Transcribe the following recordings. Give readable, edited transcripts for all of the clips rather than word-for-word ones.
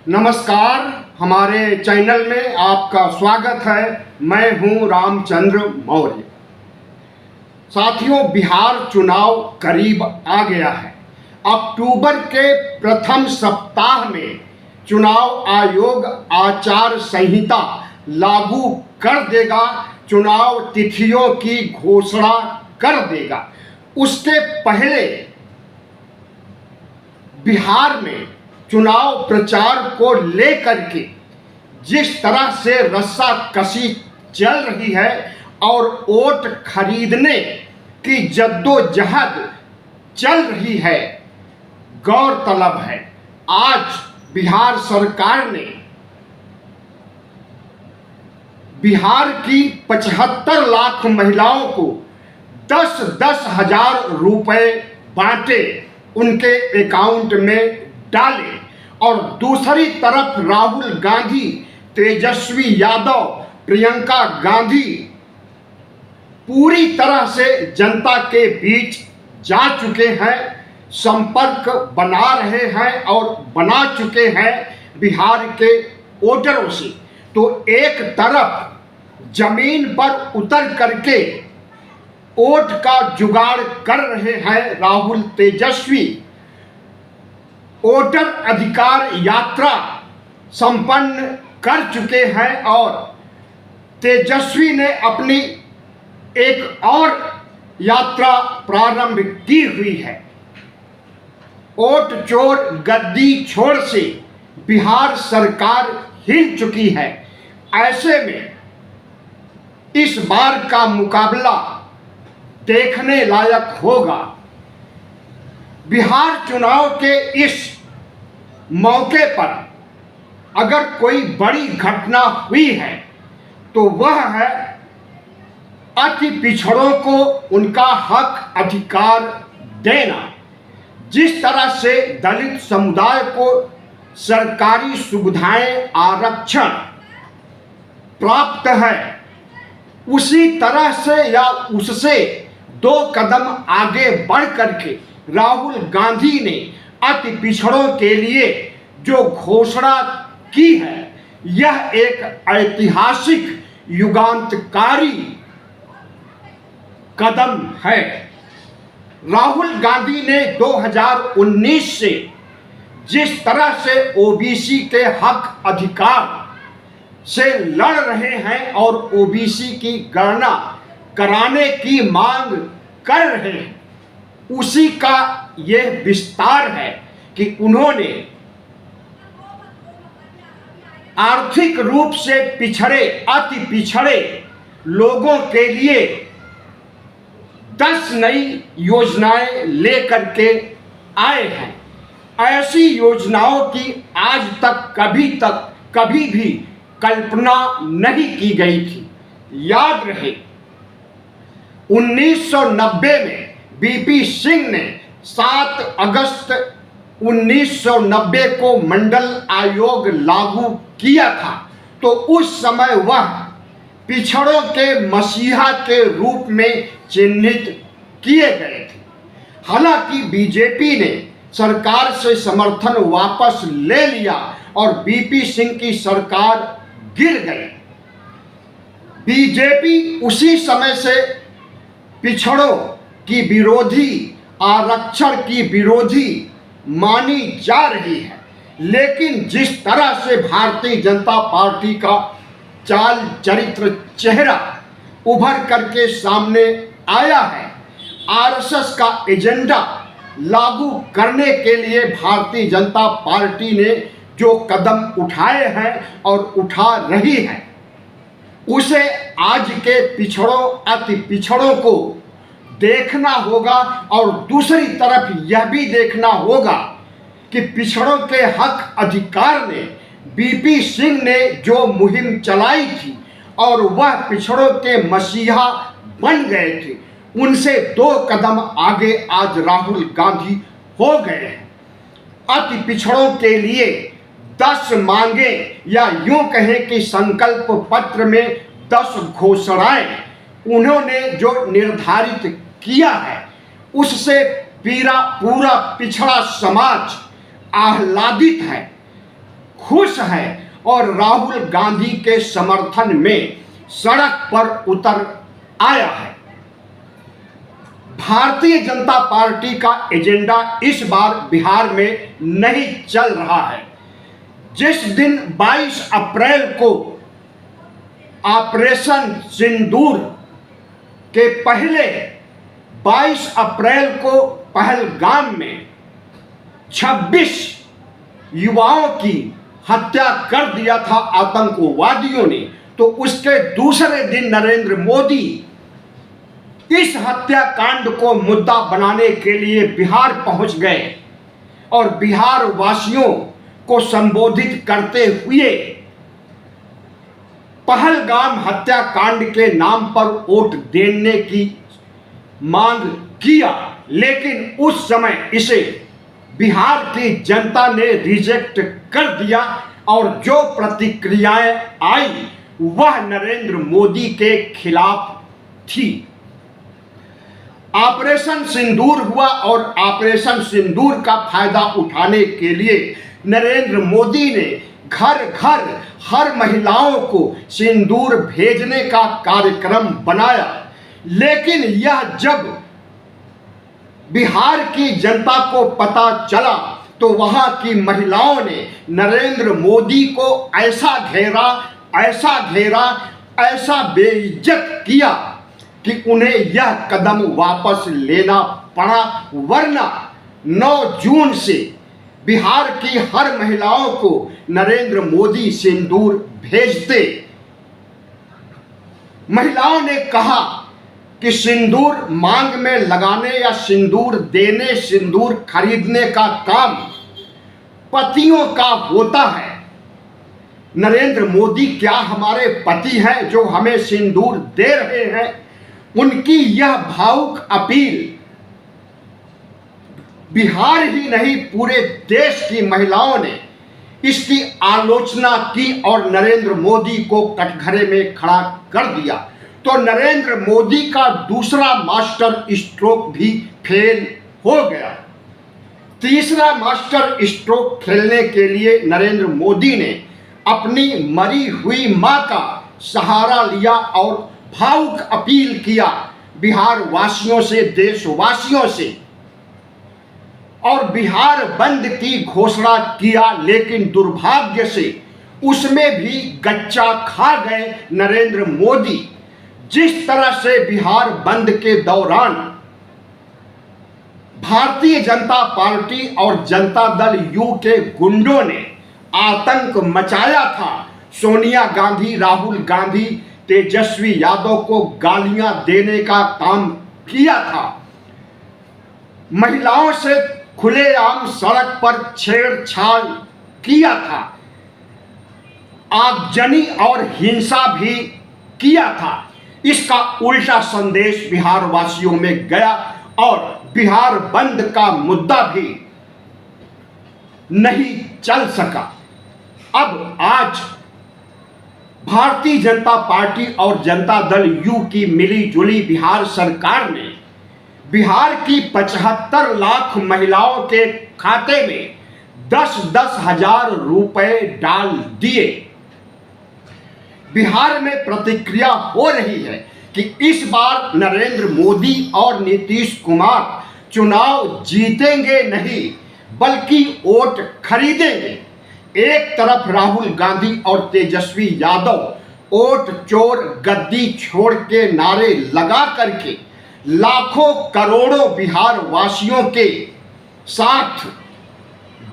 नमस्कार, हमारे चैनल में आपका स्वागत है। मैं हूं रामचंद्र मौर्य। साथियों, बिहार चुनाव करीब आ गया है। अक्टूबर के प्रथम सप्ताह में चुनाव आयोग आचार संहिता लागू कर देगा, चुनाव तिथियों की घोषणा कर देगा। उसके पहले बिहार में चुनाव प्रचार को लेकर के जिस तरह से रस्साकशी चल रही है और वोट खरीदने की जद्दोजहद चल रही है, गौरतलब है आज बिहार सरकार ने बिहार की 75 लाख महिलाओं को 10-10 हजार रुपए बांटे, उनके अकाउंट में डाले। और दूसरी तरफ राहुल गांधी, तेजस्वी यादव, प्रियंका गांधी पूरी तरह से जनता के बीच जा चुके हैं, संपर्क बना रहे हैं और बना चुके हैं बिहार के वोटरों से। तो एक तरफ जमीन पर उतर करके वोट का जुगाड़ कर रहे हैं राहुल तेजस्वी, वोटर अधिकार यात्रा संपन्न कर चुके हैं और तेजस्वी ने अपनी एक और यात्रा प्रारंभ की हुई है। वोट चोर गद्दी छोड़ से बिहार सरकार हिल चुकी है। ऐसे में इस बार का मुकाबला देखने लायक होगा। बिहार चुनाव के इस मौके पर अगर कोई बड़ी घटना हुई है तो वह है अति पिछड़ों को उनका हक अधिकार देना। जिस तरह से दलित समुदाय को सरकारी सुविधाएं आरक्षण प्राप्त है, उसी तरह से या उससे 2 कदम आगे बढ़ करके राहुल गांधी ने अति पिछड़ों के लिए जो घोषणा की है, यह एक ऐतिहासिक युगांतकारी कदम है। राहुल गांधी ने 2019 से जिस तरह से ओबीसी के हक अधिकार से लड़ रहे हैं और ओबीसी की गणना कराने की मांग कर रहे हैं, उसी का यह विस्तार है कि उन्होंने आर्थिक रूप से पिछड़े, अति पिछड़े लोगों के लिए 10 नई योजनाएं लेकर के आए हैं। ऐसी योजनाओं की आज तक कभी भी कल्पना नहीं की गई थी। याद रहे 1990 में बीपी सिंह ने 7 अगस्त 1990 को मंडल आयोग लागू किया था, तो उस समय वह पिछड़ों के मसीहा के रूप में चिन्हित किए गए थे। हालांकि बीजेपी ने सरकार से समर्थन वापस ले लिया और बीपी सिंह की सरकार गिर गई। बीजेपी उसी समय से पिछड़ों की विरोधी, आरक्षण की विरोधी मानी जा रही है। लेकिन जिस तरह से भारतीय जनता पार्टी का चाल चरित्र चेहरा उभर करके सामने आया है, आरएसएस का एजेंडा लागू करने के लिए भारतीय जनता पार्टी ने जो कदम उठाए हैं और उठा रही है, उसे आज के पिछड़ों, अति पिछड़ों को देखना होगा। और दूसरी तरफ यह भी देखना होगा कि पिछड़ों के हक अधिकार ने बीपी सिंह ने जो मुहिम चलाई थी और वह पिछड़ों के मसीहा बन गए थे, उनसे 2 कदम आगे आज राहुल गांधी हो गए हैं। अति पिछड़ों के लिए 10 मांगे, या यूं कहें कि संकल्प पत्र में 10 घोषणाएं उन्होंने जो निर्धारित किया है, उससे पूरा पिछड़ा समाज आह्लादित है, खुश है और राहुल गांधी के समर्थन में सड़क पर उतर आया है। भारतीय जनता पार्टी का एजेंडा इस बार बिहार में नहीं चल रहा है। जिस दिन 22 अप्रैल को ऑपरेशन सिंदूर के पहले 22 अप्रैल को पहलगाम में 26 युवाओं की हत्या कर दिया था आतंकवादियों ने, तो उसके दूसरे दिन नरेंद्र मोदी इस हत्याकांड को मुद्दा बनाने के लिए बिहार पहुंच गए और बिहार वासियों को संबोधित करते हुए पहलगाम हत्याकांड के नाम पर वोट देने की मांग किया, लेकिन उस समय इसे बिहार की जनता ने रिजेक्ट कर दिया और जो प्रतिक्रियाएं आई वह नरेंद्र मोदी के खिलाफ थी। ऑपरेशन सिंदूर हुआ और ऑपरेशन सिंदूर का फायदा उठाने के लिए नरेंद्र मोदी ने घर घर हर महिलाओं को सिंदूर भेजने का कार्यक्रम बनाया, लेकिन यह जब बिहार की जनता को पता चला तो वहां की महिलाओं ने नरेंद्र मोदी को ऐसा घेरा, ऐसा बेइज्जत किया कि उन्हें यह कदम वापस लेना पड़ा, वरना 9 जून से बिहार की हर महिलाओं को नरेंद्र मोदी सिंदूर भेजते। महिलाओं ने कहा कि सिंदूर मांग में लगाने या सिंदूर देने, सिंदूर खरीदने का काम पतियों का होता है। नरेंद्र मोदी क्या हमारे पति हैं जो हमें सिंदूर दे रहे हैं? उनकी यह भावुक अपील बिहार ही नहीं पूरे देश की महिलाओं ने इसकी आलोचना की और नरेंद्र मोदी को कटघरे में खड़ा कर दिया। तो नरेंद्र मोदी का दूसरा मास्टर स्ट्रोक भी फेल हो गया। तीसरा मास्टर स्ट्रोक खेलने के लिए नरेंद्र मोदी ने अपनी मरी हुई मां का सहारा लिया और भावुक अपील किया बिहार वासियों से, देशवासियों से, और बिहार बंद की घोषणा किया, लेकिन दुर्भाग्य से उसमें भी गच्चा खा गए नरेंद्र मोदी। जिस तरह से बिहार बंद के दौरान भारतीय जनता पार्टी और जनता दल यू के गुंडों ने आतंक मचाया था, सोनिया गांधी, राहुल गांधी, तेजस्वी यादव को गालियां देने का काम किया था, महिलाओं से खुलेआम सड़क पर छेड़छाड़ किया था, आगजनी और हिंसा भी किया था, इसका उल्टा संदेश बिहार वासियों में गया और बिहार बंद का मुद्दा भी नहीं चल सका। अब आज भारतीय जनता पार्टी और जनता दल यू की मिलीजुली बिहार सरकार ने बिहार की 75 लाख महिलाओं के खाते में 10-10 हजार रुपए डाल दिए। बिहार में प्रतिक्रिया हो रही है कि इस बार नरेंद्र मोदी और नीतीश कुमार चुनाव जीतेंगे नहीं बल्कि वोट खरीदेंगे। एक तरफ राहुल गांधी और तेजस्वी यादव वोट चोर, गद्दी छोड़ के नारे लगा करके लाखों करोड़ों बिहार वासियों के साथ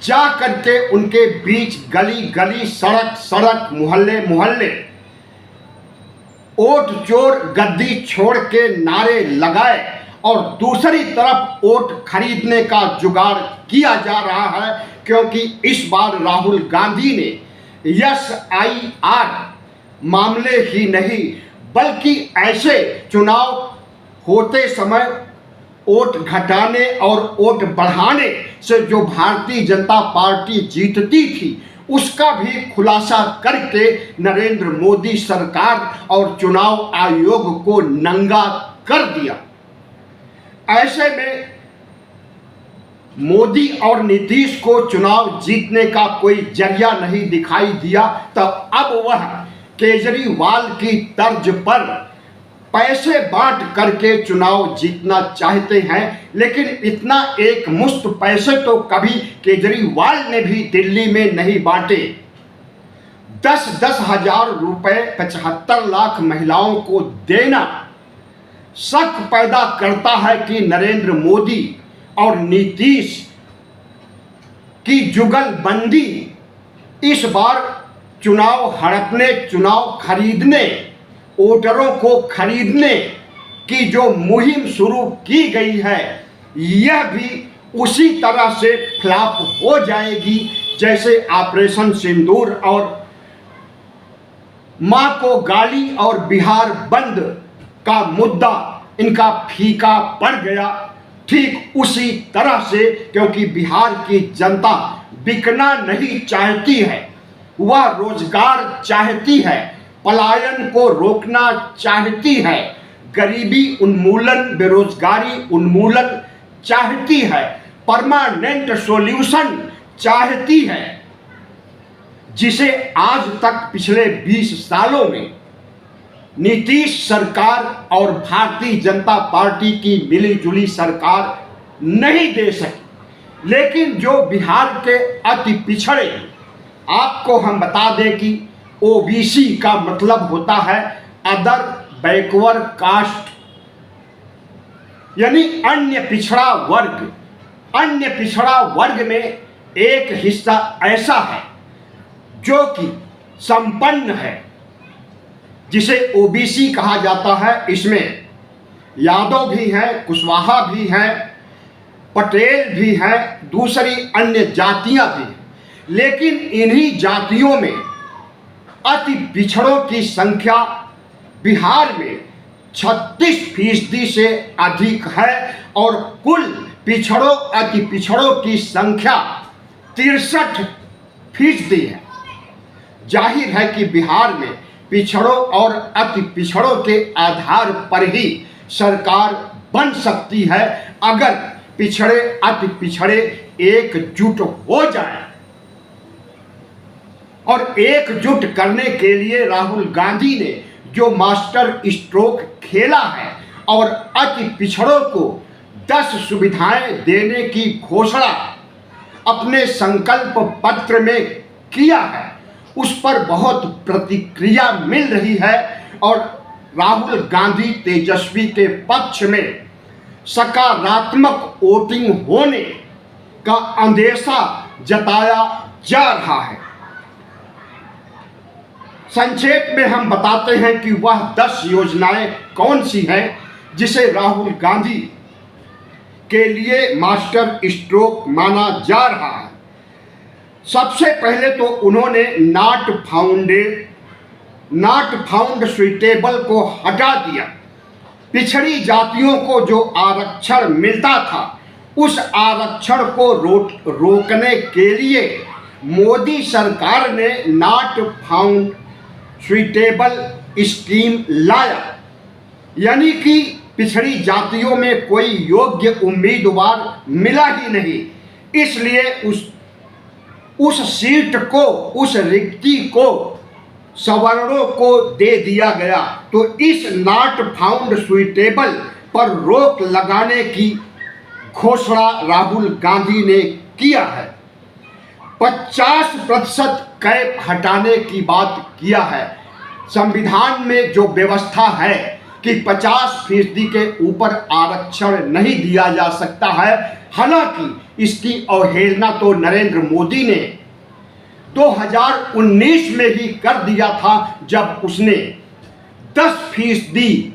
जा करके उनके बीच गली गली, सड़क सड़क, मोहल्ले मोहल्ले वोट चोर, गद्दी छोड़ के नारे लगाए और दूसरी तरफ वोट खरीदने का जुगाड़ किया जा रहा है, क्योंकि इस बार राहुल गांधी ने SIR मामले ही नहीं बल्कि ऐसे चुनाव होते समय वोट घटाने और वोट बढ़ाने से जो भारतीय जनता पार्टी जीतती थी उसका भी खुलासा करके नरेंद्र मोदी सरकार और चुनाव आयोग को नंगा कर दिया। ऐसे में मोदी और नीतीश को चुनाव जीतने का कोई जरिया नहीं दिखाई दिया, तब अब वह केजरीवाल की तर्ज पर पैसे बांट करके चुनाव जीतना चाहते हैं। लेकिन इतना एक मुश्त पैसे तो कभी केजरीवाल ने भी दिल्ली में नहीं बांटे। 10-10 हजार रुपए 75 लाख महिलाओं को देना शक पैदा करता है कि नरेंद्र मोदी और नीतीश की जुगलबंदी इस बार चुनाव हड़पने, चुनाव खरीदने, वोटरों को खरीदने की जो मुहिम शुरू की गई है, यह भी उसी तरह से फ्लॉप हो जाएगी जैसे ऑपरेशन सिंदूर और मां को गाली और बिहार बंद का मुद्दा इनका फीका पड़ गया। ठीक उसी तरह से, क्योंकि बिहार की जनता बिकना नहीं चाहती है, वह रोजगार चाहती है, पलायन को रोकना चाहती है, गरीबी उन्मूलन, बेरोजगारी उन्मूलन चाहती है, परमानेंट सॉल्यूशन चाहती है, जिसे आज तक पिछले 20 सालों में नीतीश सरकार और भारतीय जनता पार्टी की मिलीजुली सरकार नहीं दे सकी। लेकिन जो बिहार के अति पिछड़े, आपको हम बता दें कि ओबीसी का मतलब होता है अदर बैकवर्ड कास्ट, यानी अन्य पिछड़ा वर्ग। अन्य पिछड़ा वर्ग में एक हिस्सा ऐसा है जो कि संपन्न है, जिसे ओबीसी कहा जाता है। इसमें यादव भी हैं, कुशवाहा भी हैं, पटेल भी हैं, दूसरी अन्य जातियां भी हैं। लेकिन इन्हीं जातियों में अति पिछड़ों की संख्या बिहार में 36% से अधिक है और कुल पिछड़ों, अति पिछड़ों की संख्या 63% है। जाहिर है कि बिहार में पिछड़ों और अति पिछड़ों के आधार पर ही सरकार बन सकती है, अगर पिछड़े अति पिछड़े एकजुट हो जाएं। और एकजुट करने के लिए राहुल गांधी ने जो मास्टर स्ट्रोक खेला है और अति पिछड़ों को 10 सुविधाएं देने की घोषणा अपने संकल्प पत्र में किया है, उस पर बहुत प्रतिक्रिया मिल रही है और राहुल गांधी तेजस्वी के पक्ष में सकारात्मक वोटिंग होने का अंदेशा जताया जा रहा है। संक्षेप में हम बताते हैं कि वह 10 योजनाएं कौन सी हैं जिसे राहुल गांधी के लिए मास्टर स्ट्रोक माना जा रहा है। सबसे पहले तो उन्होंने नॉट फाउंड सुइटेबल को हटा दिया। पिछड़ी जातियों को जो आरक्षण मिलता था, उस आरक्षण को रोकने के लिए मोदी सरकार ने नॉट फाउंड सुइटेबल स्कीम लाया, यानी कि पिछड़ी जातियों में कोई योग्य उम्मीदवार मिला ही नहीं, इसलिए उस सीट को, उस रिक्ति को सवर्णों को दे दिया गया। तो इस नॉट फाउंड सुइटेबल पर रोक लगाने की घोषणा राहुल गांधी ने किया है। 50% कैप हटाने की बात किया है। संविधान में जो व्यवस्था है कि 50% के ऊपर आरक्षण नहीं दिया जा सकता है, हालांकि इसकी अवहेलना तो नरेंद्र मोदी ने 2019 में ही कर दिया था, जब उसने 10%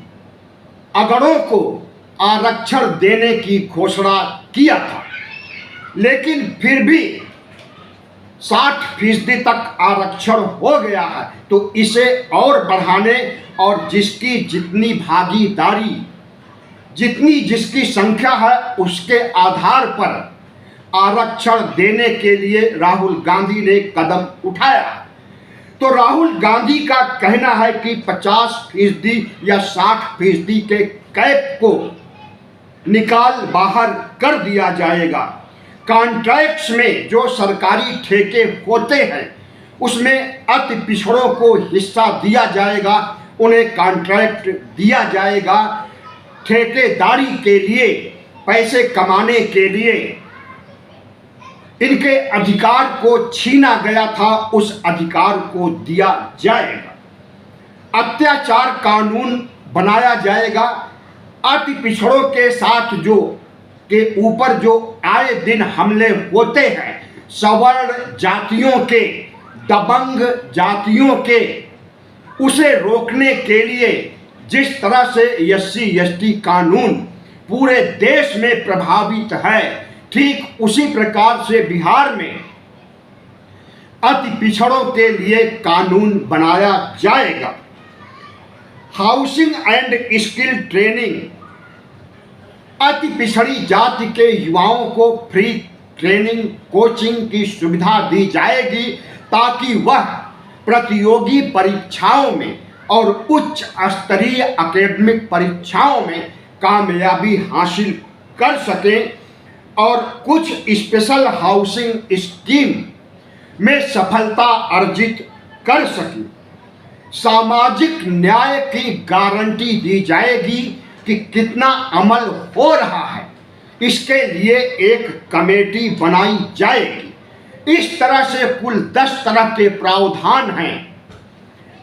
अगड़ों को आरक्षण देने की घोषणा किया था। लेकिन फिर भी 60% तक आरक्षण हो गया है, तो इसे और बढ़ाने और जिसकी जितनी भागीदारी, जितनी जिसकी संख्या है, उसके आधार पर आरक्षण देने के लिए राहुल गांधी ने कदम उठाया। तो राहुल गांधी का कहना है कि 50% या 60% के कैप को निकाल बाहर कर दिया जाएगा। कॉन्ट्रैक्ट्स में जो सरकारी ठेके होते हैं उसमें अति पिछड़ों को हिस्सा दिया जाएगा, उन्हें कॉन्ट्रैक्ट दिया जाएगा। ठेकेदारी के लिए, पैसे कमाने के लिए इनके अधिकार को छीना गया था, उस अधिकार को दिया जाएगा। अत्याचार कानून बनाया जाएगा। अति पिछड़ों के साथ के ऊपर जो आए दिन हमले होते हैं, सवर्ण जातियों के, दबंग जातियों के, उसे रोकने के लिए जिस तरह से SC/ST कानून पूरे देश में प्रभावित है, ठीक उसी प्रकार से बिहार में अति पिछड़ों के लिए कानून बनाया जाएगा। हाउसिंग एंड स्किल ट्रेनिंग, अति पिछड़ी जाति के युवाओं को फ्री ट्रेनिंग, कोचिंग की सुविधा दी जाएगी ताकि वह प्रतियोगी परीक्षाओं में और उच्च स्तरीय एकेडमिक परीक्षाओं में कामयाबी हासिल कर सकें और कुछ स्पेशल हाउसिंग स्कीम में सफलता अर्जित कर सकें। सामाजिक न्याय की गारंटी दी जाएगी कि कितना अमल हो रहा है, इसके लिए एक कमेटी बनाई जाएगी। इस तरह से कुल 10 तरह के प्रावधान हैं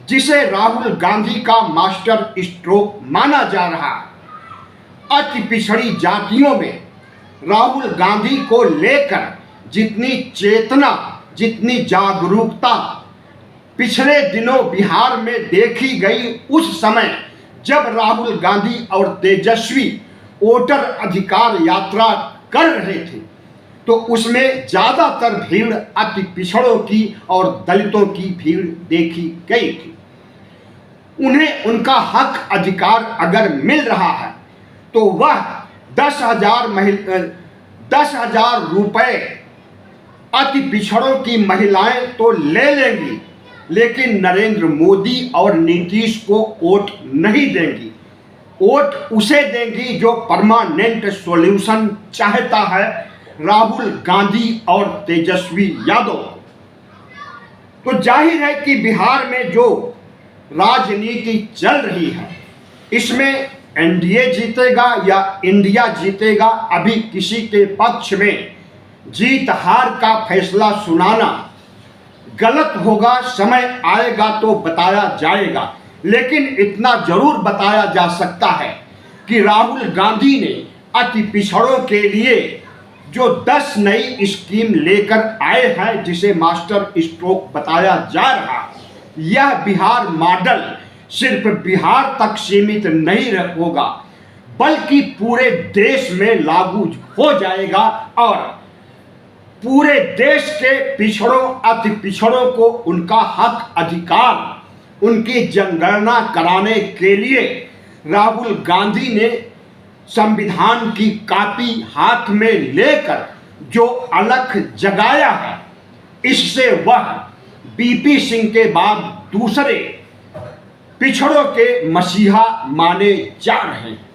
जिसे राहुल गांधी का मास्टर स्ट्रोक माना जा रहा है। अति पिछड़ी जातियों में राहुल गांधी को लेकर जितनी चेतना, जितनी जागरूकता पिछले दिनों बिहार में देखी गई, उस समय जब राहुल गांधी और तेजस्वी वोटर अधिकार यात्रा कर रहे थे तो उसमें ज़्यादातर भीड़ अति पिछड़ों की और दलितों की भीड़ देखी गई थी। उन्हें उनका हक अधिकार अगर मिल रहा है तो वह 10,000 रुपए अति पिछड़ों की महिलाएं तो ले लेंगी, लेकिन नरेंद्र मोदी और नीतीश को वोट नहीं देंगी। वोट उसे देंगी जो परमानेंट सॉल्यूशन चाहता है, राहुल गांधी और तेजस्वी यादव। तो जाहिर है कि बिहार में जो राजनीति चल रही है, इसमें एनडीए जीतेगा या इंडिया जीतेगा, अभी किसी के पक्ष में जीत हार का फैसला सुनाना गलत होगा। समय आएगा तो बताया जाएगा, लेकिन इतना जरूर बताया जा सकता है कि राहुल गांधी ने अति पिछड़ों के लिए जो 10 नई स्कीम लेकर आए हैं, जिसे मास्टर स्ट्रोक बताया जा रहा है, यह बिहार मॉडल सिर्फ बिहार तक सीमित नहीं होगा, बल्कि पूरे देश में लागू हो जाएगा और पूरे देश के पिछड़ों, अति पिछड़ों को उनका हक अधिकार, उनकी जनगणना कराने के लिए राहुल गांधी ने संविधान की कॉपी हाथ में लेकर जो अलख जगाया है, इससे वह बीपी सिंह के बाद दूसरे पिछड़ों के मसीहा माने जा रहे हैं।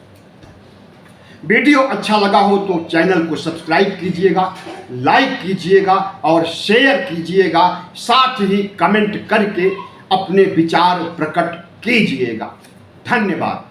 वीडियो अच्छा लगा हो तो चैनल को सब्सक्राइब कीजिएगा, लाइक कीजिएगा और शेयर कीजिएगा, साथ ही कमेंट करके अपने विचार प्रकट कीजिएगा। धन्यवाद।